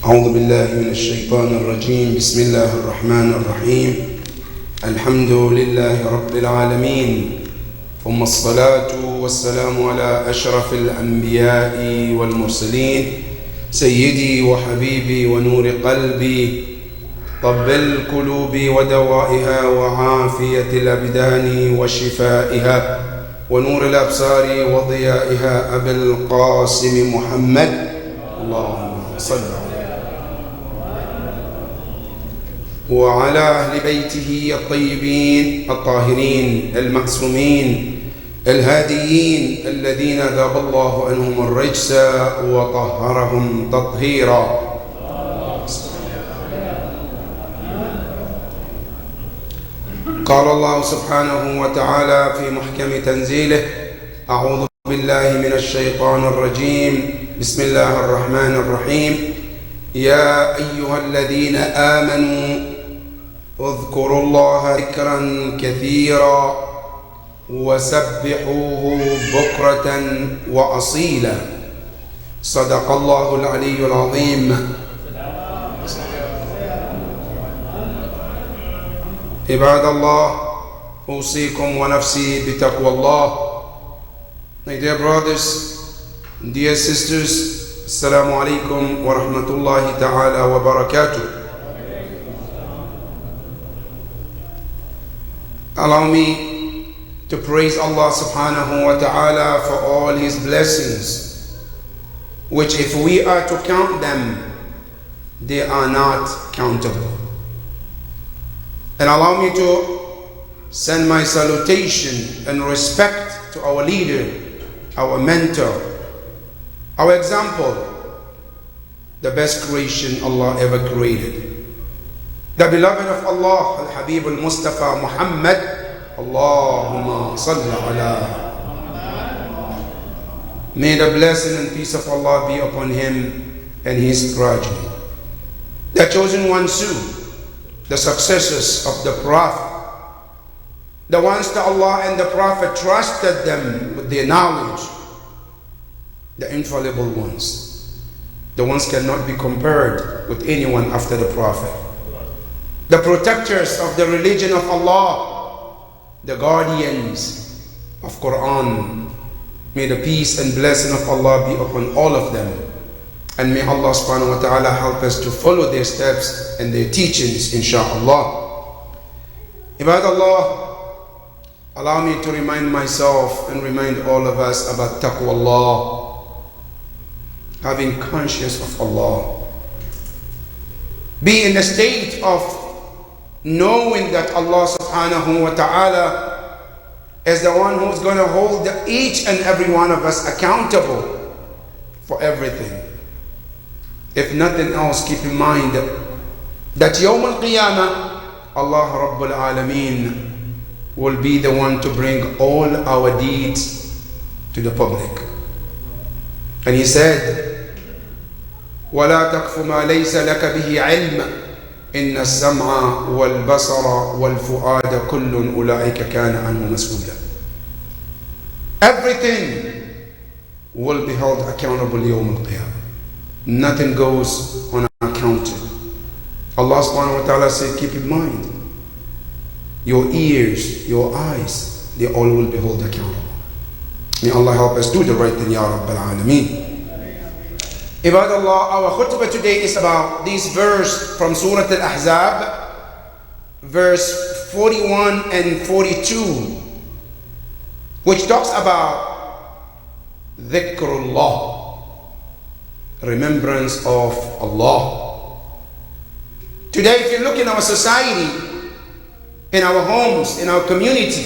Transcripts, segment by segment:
أعوذ بالله من الشيطان الرجيم. بسم الله الرحمن الرحيم. الحمد لله رب العالمين، ثم الصلاة والسلام على أشرف الأنبياء والمرسلين، سيدي وحبيبي ونور قلبي، طب القلوب ودوائها وعافية الأبدان وشفائها ونور الأبصار وضيائها، أبي القاسم محمد، اللهم صل عليه وعلى أهل بيته الطيبين الطاهرين المعصومين الهاديين الذين ذاب الله عنهم الرجس وطهرهم تطهيرا. قال الله سبحانه وتعالى في محكم تنزيله: أعوذ بالله من الشيطان الرجيم، بسم الله الرحمن الرحيم. يا أيها الذين آمنوا اذكروا الله ذكرا كثيرا وسبحوه بكرة وأصيلا. صدق الله العلي العظيم. عباد الله، أوصيكم ونفسي بتقوى الله. My dear brothers, dear sisters, Assalamu alaikum wa rahmatullahi ta'ala wa barakatuh. Allow me to praise Allah subhanahu wa ta'ala for all His blessings, which if we are to count them, they are not countable. And allow me to send my salutation and respect to our leader, our mentor, our example, the best creation Allah ever created, the beloved of Allah, Al-Habib Al-Mustafa Muhammad, Allahumma salli ala. May the blessing and peace of Allah be upon him and his progeny, the chosen ones too, the successors of the Prophet, the ones that Allah and the Prophet trusted them with their knowledge, the infallible ones, the ones cannot be compared with anyone after the Prophet, the protectors of the religion of Allah, the guardians of Quran. May the peace and blessing of Allah be upon all of them, and may Allah subhanahu wa ta'ala help us to follow their steps and their teachings, inshaAllah. Ibad Allah, allow me to remind myself and remind all of us about taqwa Allah, having conscience of Allah. Be in the state of knowing that Allah subhanahu wa ta'ala is the one who's going to hold each and every one of us accountable for everything. If nothing else, keep in mind that Yawm al-Qiyamah, Allah Rabbul Alameen will be the one to bring all our deeds to the public. And He said, وَلَا تَقْفُ مَا لَيْسَ لَكَ بِهِ عِلْمٍ إِنَّ السَّمْعَ وَالْبَصَرَ وَالْفُؤَادَ كُلٌّ أُولَٰئِكَ كَانَ عَنْهُ مَسْئُولًا. Everything will be held accountable Yawm al-Qiyamah. Nothing goes unaccounted. Allah subhanahu wa ta'ala said, keep in mind, your ears, your eyes, they all will be held accountable. May Allah help us do the right thing, Ya Rabbal Alameen. Ibad Allah, our khutbah today is about this verse from Surah Al-Ahzab, verse 41 and 42, which talks about dhikrullah, remembrance of Allah. Today, if you look in our society, in our homes, in our community,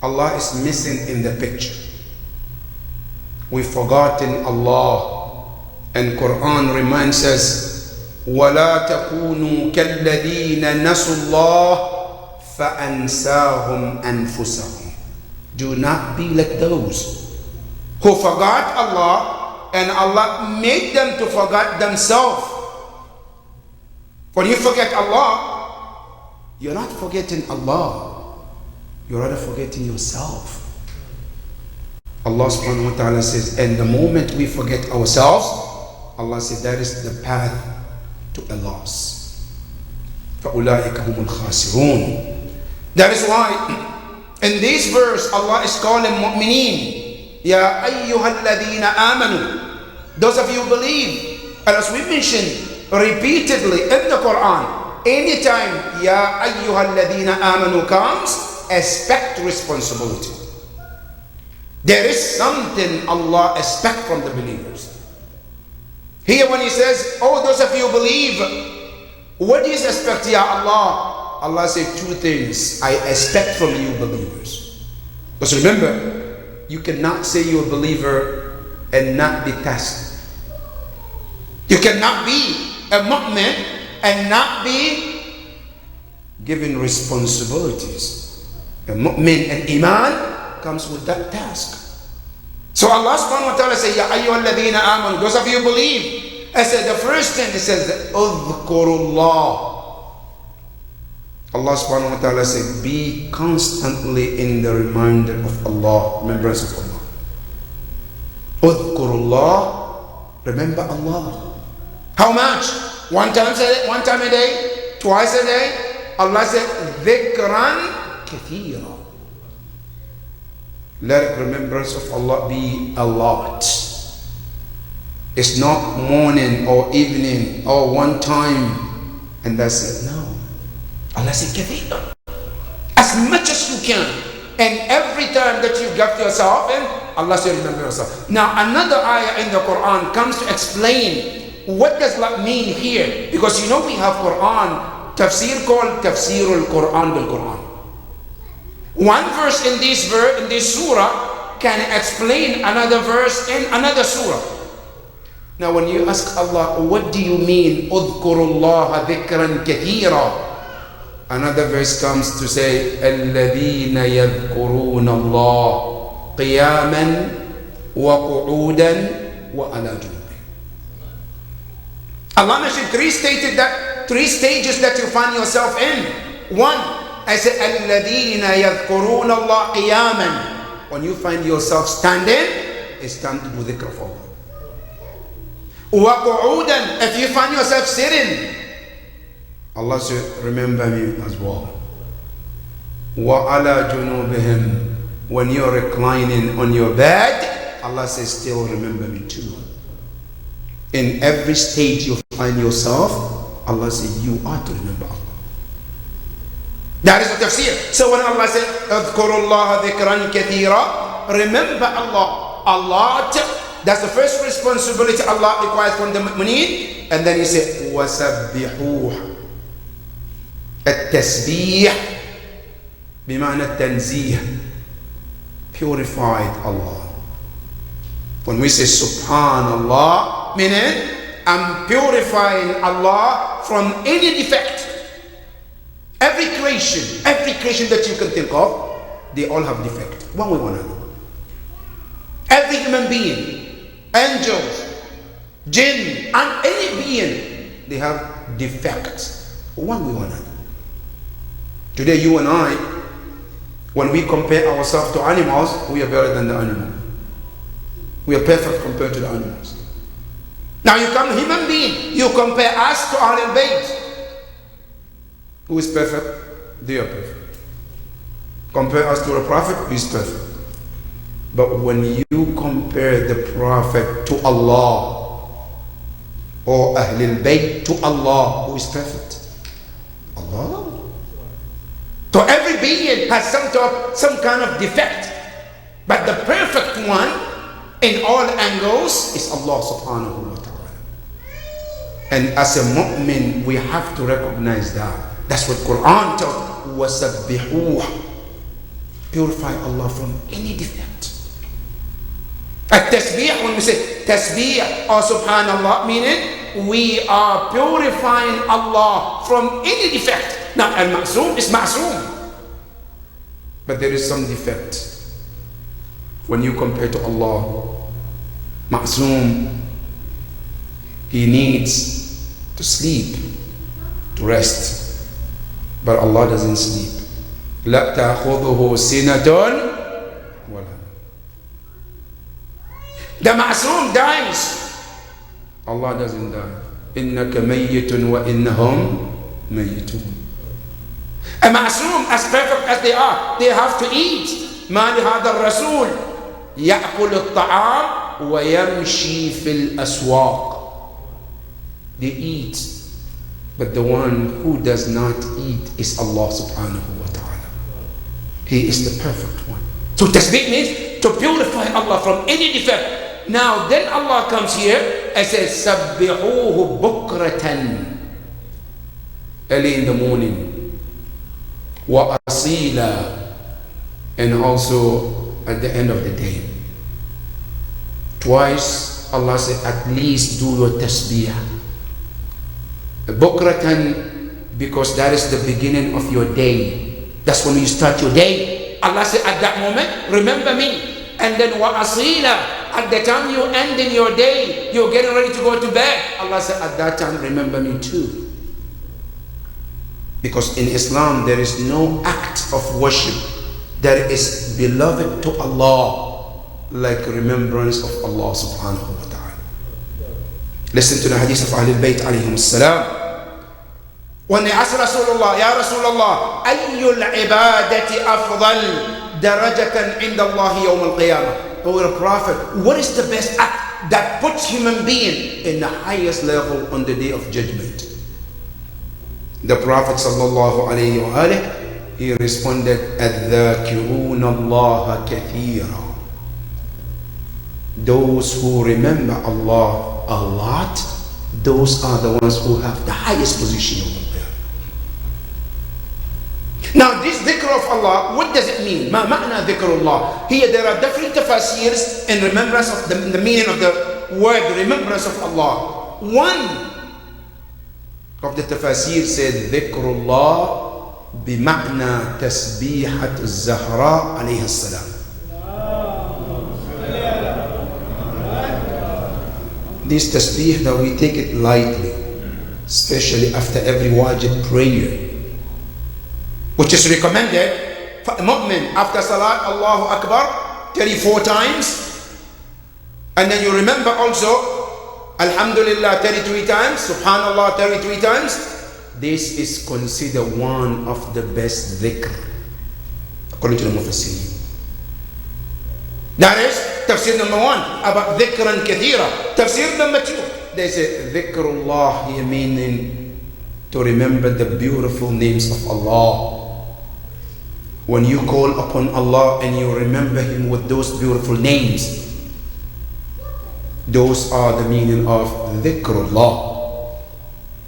Allah is missing in the picture. We've forgotten Allah, and Quran reminds us, وَلَا تَكُونُوا كَالَّذِينَ نَسُوا اللَّهَ فَأَنْسَاهُمْ أَنفُسَهُمْ. Do not be like those who forgot Allah and Allah made them to forget themselves. When you forget Allah, you're not forgetting Allah, you're rather forgetting yourself. Allah subhanahu wa ta'ala says, and the moment we forget ourselves, Allah said that is the path to a loss. فَأُولَٰئِكَ هُمُ الْخَاسِرُونَ. That is why in this verse Allah is calling mu'mineen, Ya ayyuhal ladhina amanu, those of you who believe. And as we mentioned repeatedly in the Quran, anytime Ya ayyuhal ladhina amanu comes, expect responsibility. There is something Allah expects from the believers. Here when He says, oh, those of you who believe, what do you expect, Ya Allah? Allah said two things I expect from you believers. Because remember, you cannot say you're a believer and not be tested. You cannot be a mu'min and not be given responsibilities. A mu'min and iman comes with that task. So Allah subhanahu wa ta'ala says, Ya ayyuhalladhina amanu, those of you who believe. I said the first thing He says, Udhkurullah. Allah subhanahu wa ta'ala said, be constantly in the reminder of Allah, remembrance of Allah. Udhkurullah, remember Allah. How much? One time a day? Twice a day? Allah said, dhikran kathira. Let remembrance of Allah be a lot. It's not morning or evening or one time and that's it. No. Allah said, kathira. As much as you can. And every time that you got yourself in, Allah said, remember yourself. Now another ayah in the Quran comes to explain what does that mean here. Because you know we have Quran, tafsir called Tafsirul Quran bil Quran. One verse in this surah can explain another verse in another surah. Now when you ask Allah, what do you mean, Udhkurullaha dhikran kathira? Another verse comes to say, الَّذِينَ يَذْكُرُونَ اللَّهَ قِيَامًا وَقُعُودًا وَعَلَى جُنُوبِهِمْ. Allah mentioned three stages that you find yourself in. One, I said, الَّذِينَ يَذْكُرُونَ اللَّهَ قِيَامًا. When you find yourself standing, it's time to do dhikr of Allah. وَقُعُودًا. If you find yourself sitting, Allah said, remember me as well. وَعَلَى جُنُوبِهِمْ. When you're reclining on your bed, Allah says, still remember me too. In every stage you find yourself, Allah says, you are to remember Allah. That is the tafsir. So when Allah said, اذكروا الله ذكرا كثيرا, remember Allah. Allah, that's the first responsibility Allah requires from the mu'mineen. And then He said, وَسَبِّحُوهُ. التسبيح بمعنى التنزيه, purified Allah. When we say Subhanallah, meaning I'm purifying Allah from any defect. Every creation that you can think of, they all have defect, one way or another. Every human being, angels, jinn, and any being, they have defects, one way or another. Today you and I, when we compare ourselves to animals, we are better than the animal. We are perfect compared to the animals. Now you come human being, you compare us to Ahlul Bayt. Who is perfect? They are perfect. Compare us to a prophet, who is perfect. But when you compare the prophet to Allah, or Ahlul Bayt to Allah, who is perfect? Allah. So every being has some kind of defect, but the perfect one in all angles is Allah subhanahu wa ta'ala. And as a mu'min, we have to recognize that. That's what Quran tells us. وَسَبِّحُوهُ. Purify Allah from any defect. At-tasbih, when we say tasbih or subhanallah, meaning we are purifying Allah from any defect. Now, al-ma'soom is ma'soom. But there is some defect. When you compare to Allah, ma'soom, He needs to sleep, to rest. But Allah doesn't sleep. لَا تَأْخُذُهُ سِنَةٌ وَلَا. The Ma'soom dies. Allah doesn't die. إِنَّكَ مَيِّتٌ وَإِنَّهُمْ مَيِّتُونَ. A Ma'soom, as perfect as they are, they have to eat. ما لهذا الرسول يأكل الطعام ويمشي في الأسواق. They eat, but the one who does not eat is Allah subhanahu wa ta'ala. He is the perfect one. So tasbih means to purify Allah from any defect. Now then Allah comes here and says سَبِّحُوهُ بُكْرَةً, early in the morning, وَأَصِيلًا, and also at the end of the day. Twice Allah said, at least do your tasbih. Bukratan, because that is the beginning of your day. That's when you start your day. Allah said, at that moment, remember me. And then wa asila, at the time you end in your day, you're getting ready to go to bed, Allah said, at that time, remember me too. Because in Islam, there is no act of worship that is beloved to Allah like remembrance of Allah subhanahu wa ta'ala. Listen to the hadith of Ahlul Bayt alayhim as-salam. When they asked Rasulullah, Ya Rasulullah, ayyul ibadati afdal darajatan inda Allah yawm al-qiyamah? O Prophet, what is the best act that puts human being in the highest level on the day of judgment? The Prophet sallallahu alayhi wa alihi, he responded, الذاكرون الله كثيرا. Those who remember Allah a lot, those are the ones who have the highest position over there. Now this dhikr of Allah, what does it mean? ما معنى ذكر الله? Here there are different tafasirs in remembrance of the meaning of the word remembrance of Allah. One of the tafasir said ذكر الله بمعنى تسبيحة الزهراء عليها السلام. This tasbih that we take it lightly, especially after every wajib prayer, which is recommended for a mu'min after salat, Allahu Akbar 34 times, and then you remember also Alhamdulillah 33 times, Subhanallah 33 times. This is considered one of the best dhikr according to the Mufassirin. That is tafsir number one about dhikran kathira. Tafsir number two, they say dhikrullah here meaning to remember the beautiful names of Allah. When you call upon Allah and you remember Him with those beautiful names, those are the meaning of dhikrullah.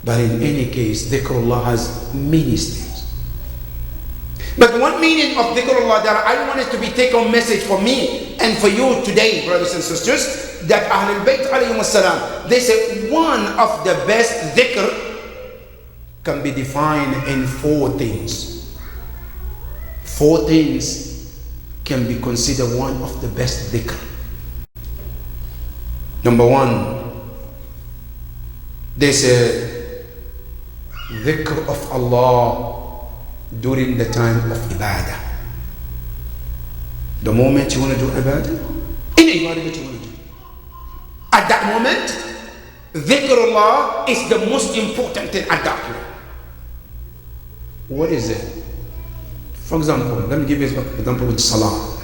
But in any case, dhikrullah has many names. But one meaning of dhikrullah that I wanted to be take home message for me and for you today, brothers and sisters, that Ahlul Bayt alayhim as-salam, they say one of the best dhikr can be defined in four things. Four things can be considered one of the best dhikr. Number one, they say dhikr of Allah during the time of ibadah. The moment you want to do ibadah, any ibadah that you want to do, at that moment, dhikrullah is the most important thing at that point. What is it? For example, let me give you an example with salah.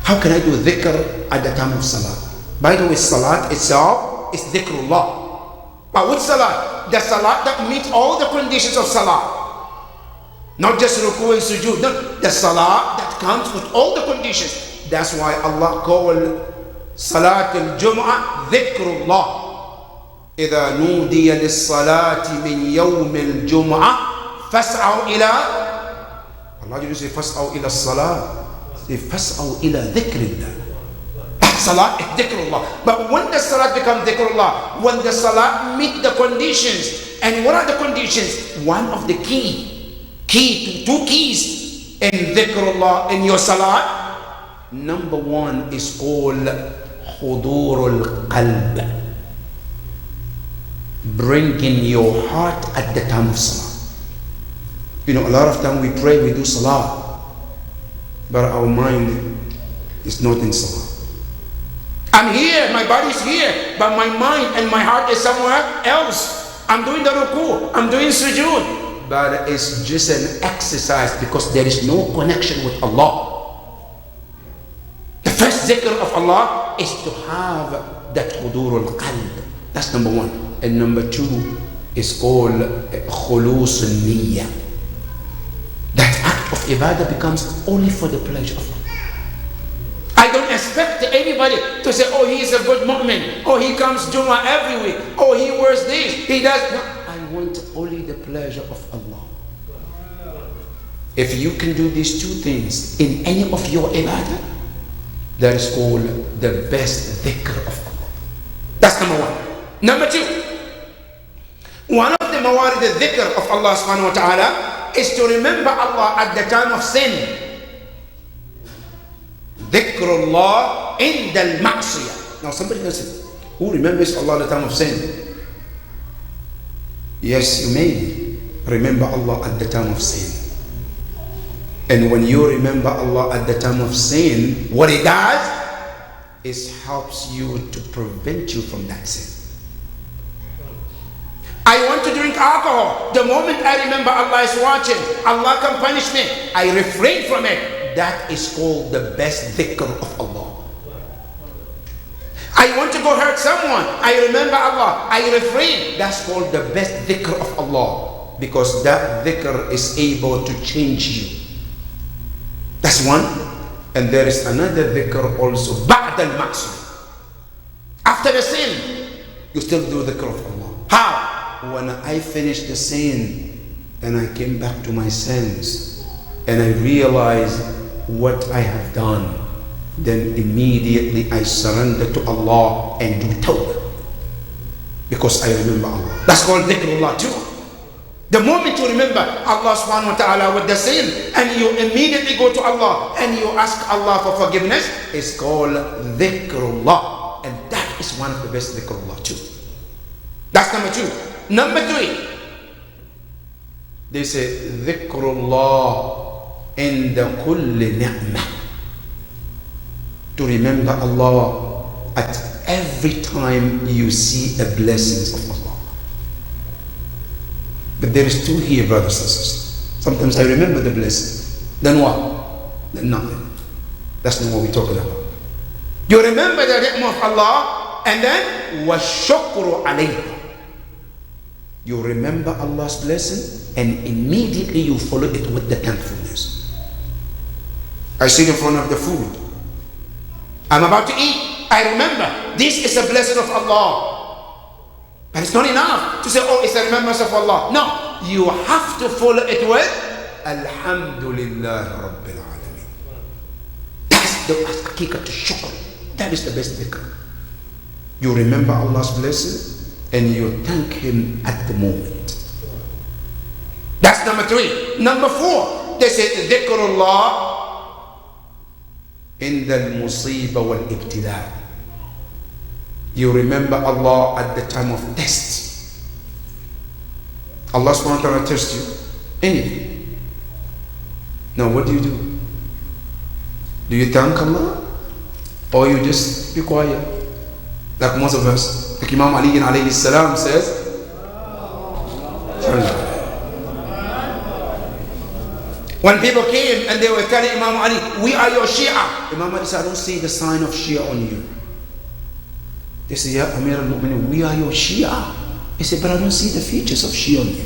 How can I do dhikr at the time of salah? By the way, salat itself is dhikrullah. But with salat, the salat that meets all the conditions of salah, not just ruku and sujood, no, the salat that comes with all the conditions. That's why Allah called salat al-jum'ah dhikrullah. إذا نودي للصلاة من يوم الجمعة فاسعوا إلى, Allah didn't say فاسعوا إلى الصلاة, say فاسعوا إلى ذكر الله. Salat is dhikrullah. But when the salat becomes dhikrullah, when the salat meet the conditions, and what are the conditions? One of the two keys in dhikrullah in your salat. Number one is called hudurul qalb, bringing your heart at the time of salah. You know, a lot of time we pray, we do salah, but our mind is not in salah. I'm here, my body's here, but my mind and my heart is somewhere else. I'm doing the ruku, I'm doing sujood, but it's just an exercise because there is no connection with Allah. The first zikr of Allah is to have that hudur al-qalb. That's number one. And number two is called khulus al-niyyah. That act of ibadah becomes only for the pleasure of Allah. I don't expect anybody to say, oh, he is a good mu'min, oh, he comes Jummah every week, oh, he wears this, he does. No, I want only the pleasure of Allah. If you can do these two things in any of your ibadah, that is called the best dhikr of Allah. That's number one. Number two, one of the mawarid al-dhikr of Allah subhanahu wa ta'ala is to remember Allah at the time of sin. Dhikrullah in the ma'siyah. Now somebody can say, who remembers Allah at the time of sin? Yes, you may remember Allah at the time of sin. And when you remember Allah at the time of sin, what it does is helps you to prevent you from that sin. I want to drink alcohol. The moment I remember Allah is watching, Allah can punish me, I refrain from it. That is called the best dhikr of Allah. I want to go hurt someone, I remember Allah, I refrain. That's called the best dhikr of Allah, because that dhikr is able to change you. That's one. And there is another dhikr also, ba'd al-ma'siyah. After the sin, you still do dhikr of Allah. How? When I finished the sin and I came back to my sins and I realized what I have done, then immediately I surrender to Allah and do tawbah, because I remember Allah. That's called dhikrullah too. The moment you remember Allah subhanahu wa ta'ala with the sin and you immediately go to Allah and you ask Allah for forgiveness, it's called dhikrullah. And that is one of the best dhikrullah too. That's number two. Number three, they say dhikrullah in the kulli ni'mah. To remember Allah at every time you see the blessings of Allah. But there is two here, brothers and sisters. Sometimes I remember the blessing, then what? Then nothing. That's not what we're talking about. You remember the ni'mah of Allah, and then وَالشُّكْرُ عَلَيْهِ. You remember Allah's blessing, and immediately you follow it with the thankfulness. I sit in front of the food. I'm about to eat. I remember this is a blessing of Allah. But it's not enough to say, oh, it's a remembrance of Allah. No, you have to follow it with Alhamdulillah Rabbil Alameen. That's the haqiqat shukr. That is the best dhikr. You remember Allah's blessing and you thank Him at the moment. That's number three. Number four, they say dhikrullah in the musibah wal ibtila. You remember Allah at the time of test. Allah subhanahu wa ta'ala tests you. Anything. Now what do? Do you thank Allah? Or you just be quiet? Like most of us. Like Imam Ali alayhi salam says, when people came and they were telling Imam Ali, we are your Shia. Imam Ali said, I don't see the sign of Shia on you. They said, Ya Amir al-Mu'minin, we are your Shia. He said, but I don't see the features of Shia on you.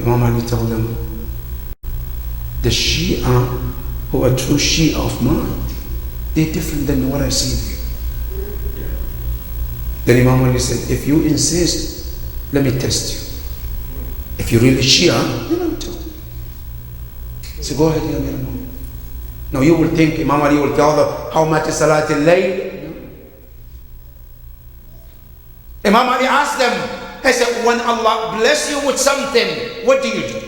Imam Ali told them, the Shia who are true Shia of mine, they're different than what I see in you. Then Imam Ali said, if you insist, let me test you. If you're really Shia, then I'll tell you. So go ahead, Ya Amir al-Mu'minin. Now you will think Imam Ali will tell them how much is Salat al-Layl. Imam Ali asked them, he said, when Allah bless you with something, what do you do?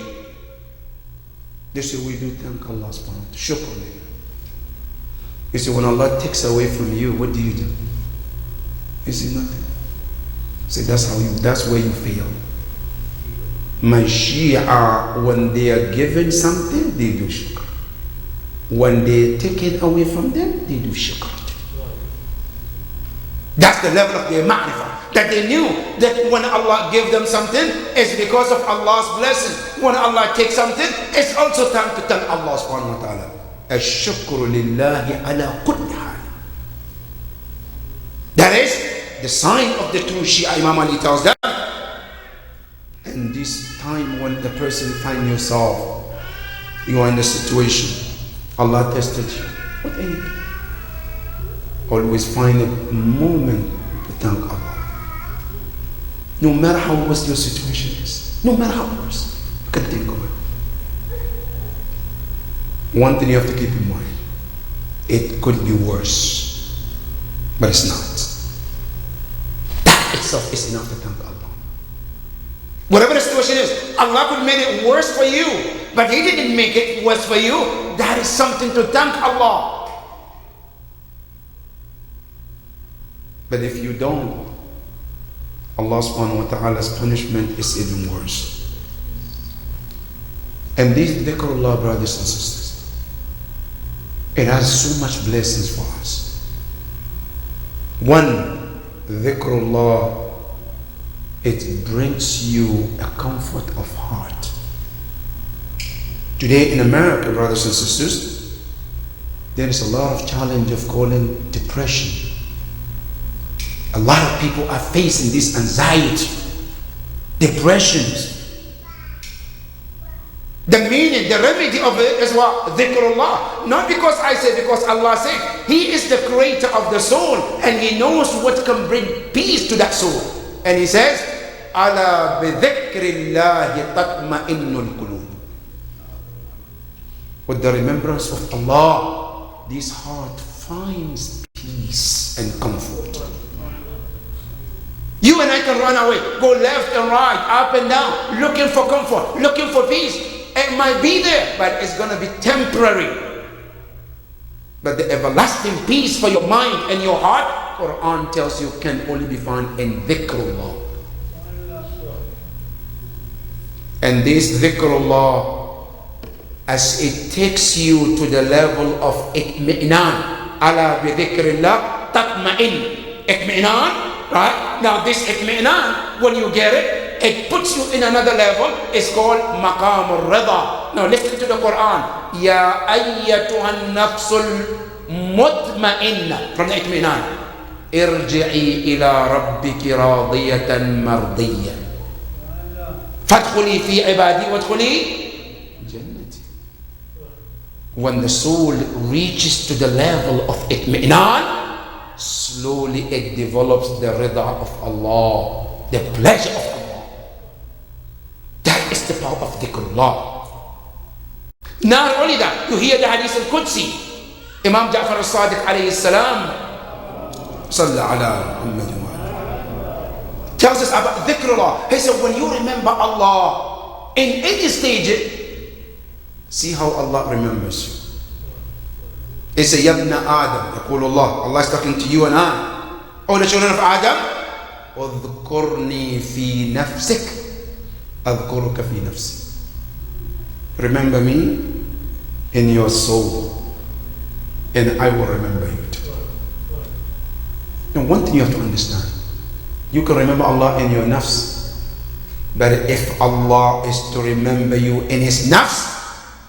They said, we do thank Allah subhanahu wa ta'ala. Shukr. He said, when Allah takes away from you, what do you do? He said, nothing. He said, that's where you fail. My Shia, when they are given something, they do shukr. When they take it away from them, they do shirk. That's the level of their ma'rifah. That they knew that when Allah gave them something, it's because of Allah's blessing. When Allah takes something, it's also time to thank Allah subhanahu wa ta'ala. Ash-shukru lillahi ala kulli hal. That is the sign of the true Shia. Imam Ali tells them. And this time when the person finds yourself, you are in a situation, Allah tested you. What anything? Always find a moment to thank Allah. No matter how worse your situation is, no matter how worse, you can think of it. One thing you have to keep in mind, it could be worse, but it's not. That itself is enough to thank Allah. Whatever the situation is, Allah could make it worse for you, but He didn't make it worse for you. That is something to thank Allah. But if you don't, Allah subhanahu wa ta'ala's punishment is even worse. And this dhikrullah, brothers and sisters, it has so much blessings for us. One, dhikrullah, it brings you a comfort of heart. Today in America, brothers and sisters, there is a lot of challenge of calling depression. A lot of people are facing this anxiety, depressions. The meaning, the remedy of it is what? Dhikrullah. Not because I say, because Allah said. He is the creator of the soul and He knows what can bring peace to that soul. And He says, Ala bi dhikrillahi tatma'innul qulub. With the remembrance of Allah, this heart finds peace and comfort. You and I can run away, go left and right, up and down, looking for comfort, looking for peace. It might be there, but it's going to be temporary. But the everlasting peace for your mind and your heart, Quran tells you, can only be found in dhikrullah. And this dhikrullah, as it takes you to the level of itmi'nan, ala bi dhikrillah tatma'in. Itmi'nan. Right? Now this itmi'nan, when you get it, it puts you in another level. It's called maqam al-rida. Now listen to the Quran. Ya ayyatuhan nafsul mutma'inna. From the itmi'nan. Irji'i ila rabbiki radiyatan mardiyya. Fadkhuli fi ibadi wadkhuli jannati. When the soul reaches to the level of itmi'nan, slowly it develops the rida of Allah, the pleasure of Allah. That is the power of dhikrullah. Not only that, you hear the hadith al-Qudsi. Imam Ja'far al-Sadiq alayhi salam Salla ala Muhammad tells us about dhikrullah. He said, when you remember Allah in any stage, see how Allah remembers you. He said, Yabna Adam, يقول Allah. Allah is talking to you and I. Oh, the children of Adam, اذكرني في نفسك أذكرك في نفسي. Remember me in your soul, and I will remember you too. Now, one thing you have to understand, you can remember Allah in your nafs, but if Allah is to remember you in His nafs,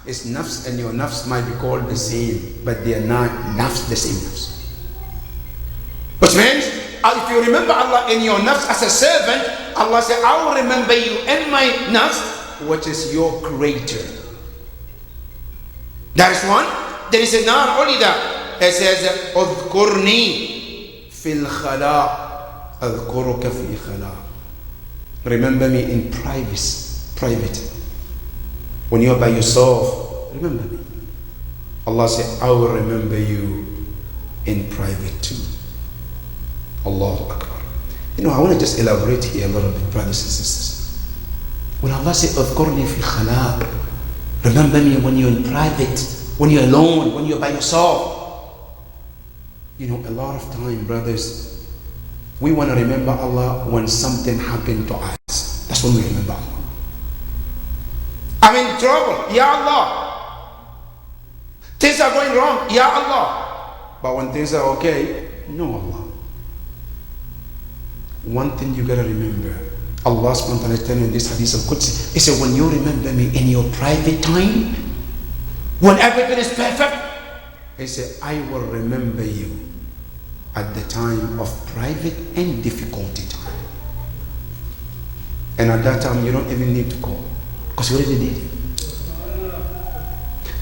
His nafs and your nafs might be called the same, but they are not nafs, the same nafs. Which means, if you remember Allah in your nafs as a servant, Allah said, I will remember you in my nafs, which is your creator. That is one. There is not only that. It says, اذكرني في الخلاء أذكرك في خلاء. Remember me in private. When you are by yourself, remember me. Allah said, I will remember you in private too. Allahu Akbar. You know, I want to just elaborate here a little bit, brothers and sisters. When Allah said, اذكرني في الخلاء, remember me when you're in private, when you're alone, when you're by yourself. You know, a lot of time, brothers, we want to remember Allah when something happened to us. That's when we remember Allah. I'm in trouble. Ya Allah, Things are going wrong, Ya Allah. But when things are okay, no Allah. One thing you gotta remember, Allah subhanahu wa ta'ala is telling you in this hadith al-Qudsi, He said, when you remember me in your private time, when everything is perfect, He said, I will remember you at the time of private and difficulty time. And at that time, you don't even need to call, because you already did it.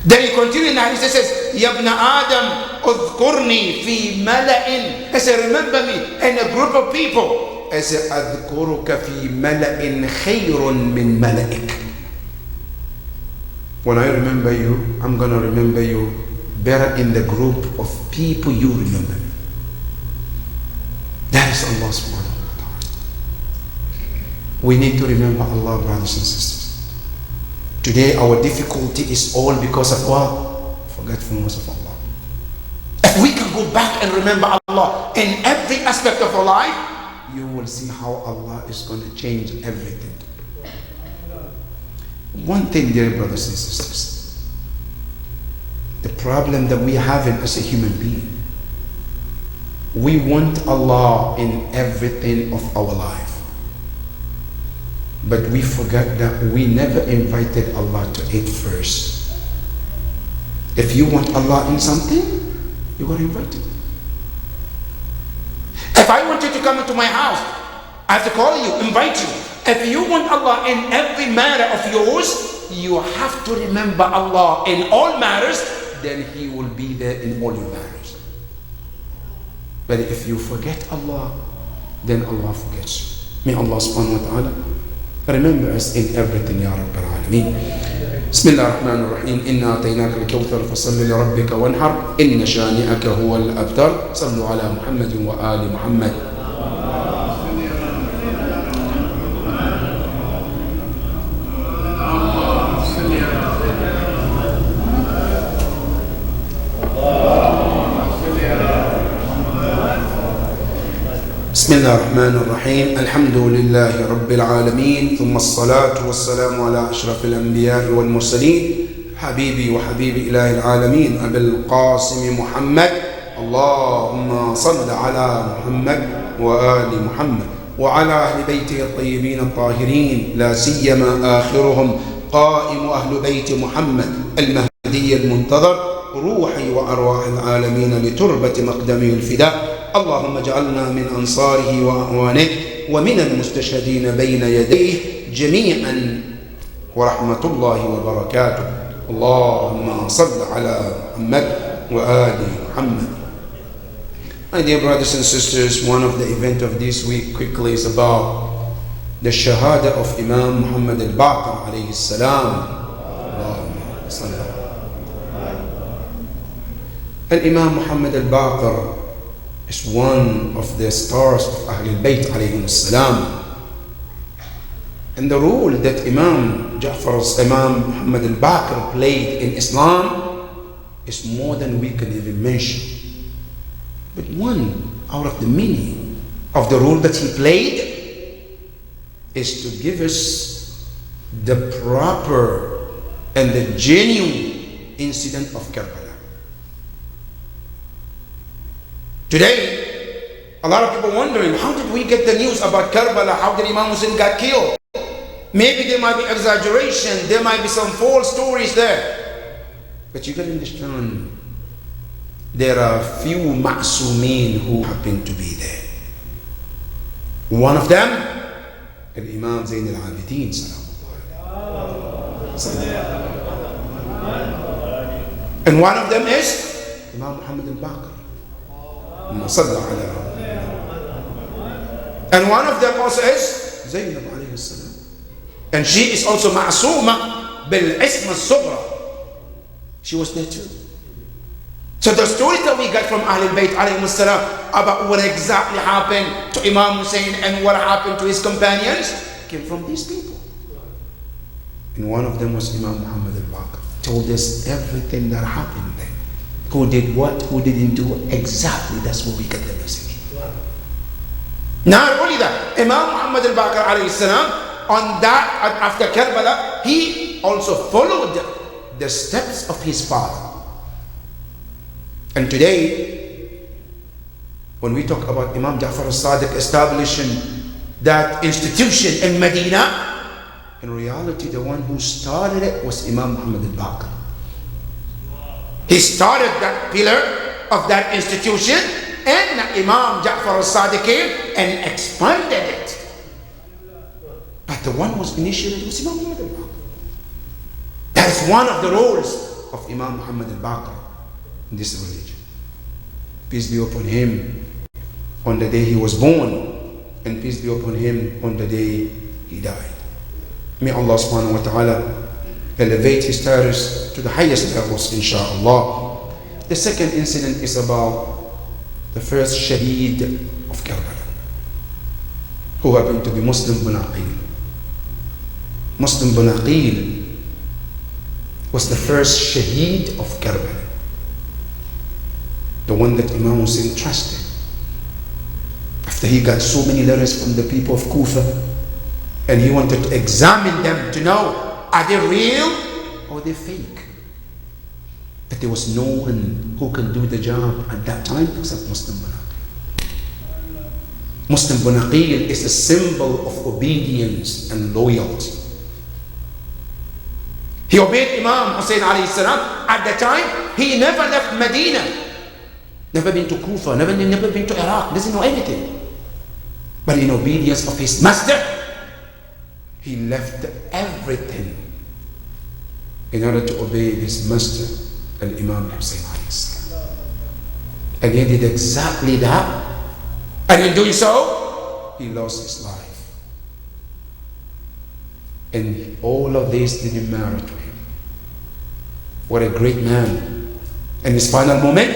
Then he continues in the hadith, he says, Ya ibn Adam, udhkurni fi mala'in. He said, remember me in a group of people. He said, adhkuruka fi mala'in khayrun min mala'ik. When I remember you, I'm going to remember you better in the group of people you remember me. That is Allah subhanahu wa ta'ala. We need to remember Allah, brothers and sisters. Today our difficulty is all because of what? Forgetfulness of Allah. If we can go back and remember Allah in every aspect of our life, you will see how Allah is going to change everything. One thing, dear brothers and sisters, the problem that we have as a human being, we want Allah in everything of our life. But we forget that we never invited Allah to it first. If you want Allah in something, you got to invite Him. If I want you to come into my house, I have to call you, invite you. If you want Allah in every matter of yours, you have to remember Allah in all matters, then He will be there in all your matters. But if you forget Allah, then Allah forgets you. May Allah subhanahu wa ta'ala remember us in everything, Ya Rabbil Alameen. Bismillah ar-Rahman ar-Rahim. Inna ataynaka al-kawthar fasalli li rabbika wanhar. Inna shani'aka huwa al-abtar. Sallu ala Muhammadin wa ali Muhammad. بسم الله الرحمن الرحيم. الحمد لله رب العالمين، ثم الصلاة والسلام على أشرف الأنبياء والمرسلين، حبيبي وحبيب إله العالمين أبي القاسم محمد. اللهم صل على محمد وآل محمد وعلى أهل بيته الطيبين الطاهرين، لا سيما آخرهم قائم أهل بيت محمد المهدي المنتظر، روحي وأرواح العالمين لتربة مقدمه الفداء. اللهم اجعلنا من أنصاره وأعوانه ومن المستشهدين بين يديه جميعا، ورحمة الله وبركاته. اللهم صل على محمد وآل محمد. My dear brothers and sisters, one of the events of this week quickly is about the Shahada of Imam Muhammad al-Baqir alayhi salam. Allahumma salli. Imam Muhammad al-Baqir is one of the stars of Ahlul Bayt alayhim salam. And the role that Imam Muhammad al-Baqir played in Islam is more than we can even mention. But one out of the meaning of the role that he played is to give us the proper and the genuine incident of Karbala. Today, a lot of people wondering, how did we get the news about Karbala? How did Imam Hussein got killed? Maybe there might be exaggeration, there might be some false stories there. But you got to understand, there are few ma'sumin who happen to be there. One of them, Imam Zayn al-Abidin, and one of them is Imam Muhammad al-Baqir. And one of them also is Zaynab alayhi salam. And she is also ma'asuma bil ism al-sughra. She was there too. So the stories that we got from Ahlul Bayt alayhi salam about what exactly happened to Imam Hussein and what happened to his companions came from these people. And one of them was Imam Muhammad al-Baqir. Told us everything that happened there. Who did what, who didn't do exactly. That's where we get the message. Not only that, Imam Muhammad al-Baqir alayhi salam, on that, after Karbala, he also followed the steps of his father. And today, when we talk about Imam Ja'far al-Sadiq establishing that institution in Medina, in reality, the one who started it was Imam Muhammad al-Baqir. He started that pillar of that institution, and Imam Ja'far al-Sadiq came and expanded it. But the one who was initiated was Imam Muhammad al-Baqir. That's one of the roles of Imam Muhammad al-Baqir in this religion. Peace be upon him on the day he was born, and peace be upon him on the day he died. May Allah subhanahu wa ta'ala elevate his status to the highest levels, inshaAllah. The second incident is about the first shaheed of Karbala, who happened to be Muslim bin Aqil. Muslim bin Aqil was the first shaheed of Karbala, the one that Imam Hussein trusted. After he got so many letters from the people of Kufa, and he wanted to examine them to know, are they real or are they fake? But there was no one who can do the job at that time except Muslim bin Aqil. Muslim bin Aqil is a symbol of obedience and loyalty. He obeyed Imam Hussein alayhi salam. At the time, he never left Medina, never been to Kufa, never been to Iraq, doesn't know anything. But in obedience of his master, he left everything in order to obey his master, Imam Hussein alayhi salam. And he did exactly that. And in doing so, he lost his life. And all of this didn't matter to him. What a great man. In his final moment,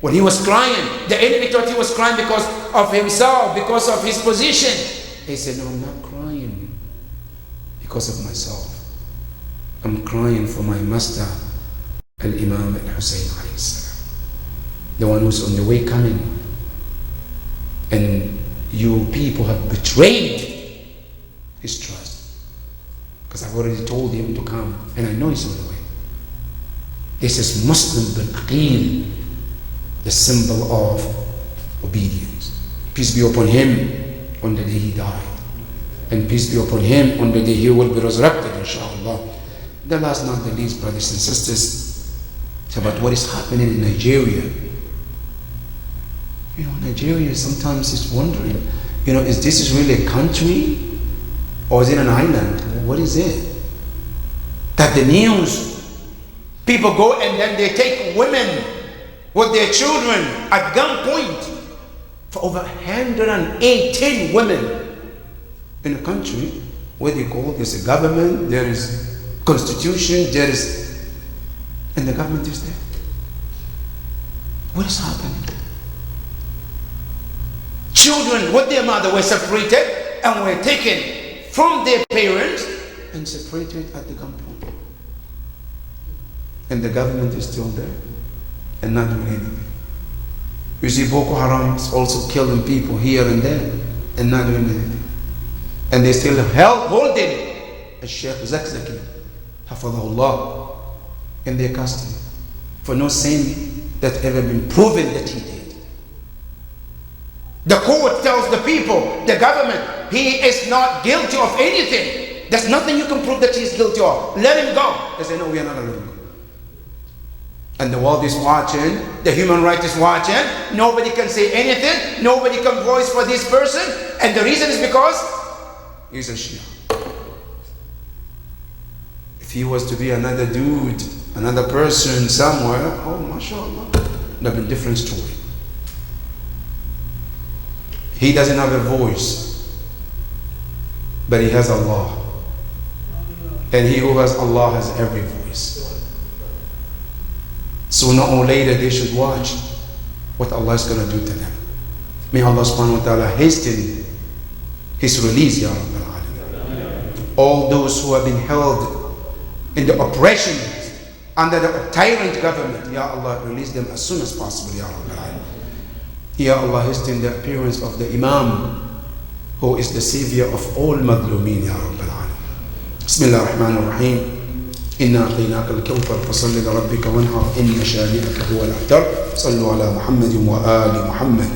when he was crying, the enemy thought he was crying because of himself, because of his position. He said, no, I'm not crying because of myself. I'm crying for my master, Imam al-Hussein alayhi salam, the one who's on the way coming. And you people have betrayed his trust, because I've already told him to come, and I know he's on the way. This is Muslim bin Aqil, the symbol of obedience. Peace be upon him on the day he died, and peace be upon him on the day he will be resurrected, inshallah. The last, not the least, brothers and sisters, it's about what is happening in Nigeria. You know, Nigeria sometimes is wondering, you know, is this really a country or is it an island? What is it? That the news, people go and then they take women with their children at gunpoint, for over 118 women in a country where they call there's a government, there is constitution, there is, and the government is there. What is happening? Children with their mother were separated and were taken from their parents and separated at the gunpoint. And the government is still there and not doing anything. You see, Boko Haram is also killing people here and there and not doing anything. And they still holding Sheikh Zakzaki, Hafadahullah, in their custody for no sin that ever been proven that he did. The court tells the people, the government, he is not guilty of anything. There's nothing you can prove that he is guilty of. Let him go. They say, no, we are not going to let him go. And the world is watching, the human rights is watching. Nobody can say anything. Nobody can voice for this person. And the reason is because he's a Shia. If he was to be another dude, another person somewhere, oh, mashallah, that would be a different story. He doesn't have a voice, but he has Allah. And he who has Allah has every voice. Sooner or later they should watch what Allah is going to do to them. May Allah subhanahu wa ta'ala hasten his release, Ya Rabbil Alameen. All those who have been held in the oppression under the tyrant government, Ya Allah, release them as soon as possible, Ya Rabbil Alameen. Ya Allah, hasten the appearance of the Imam, who is the savior of all madlumeen, Ya Rabbil Alameen. Bismillah ar-Rahman ar-Rahim. إنا أعطيناك الكوثر فصل لربك وانحر إن شانئك هو الأبتر. صلوا على محمد وآل محمد.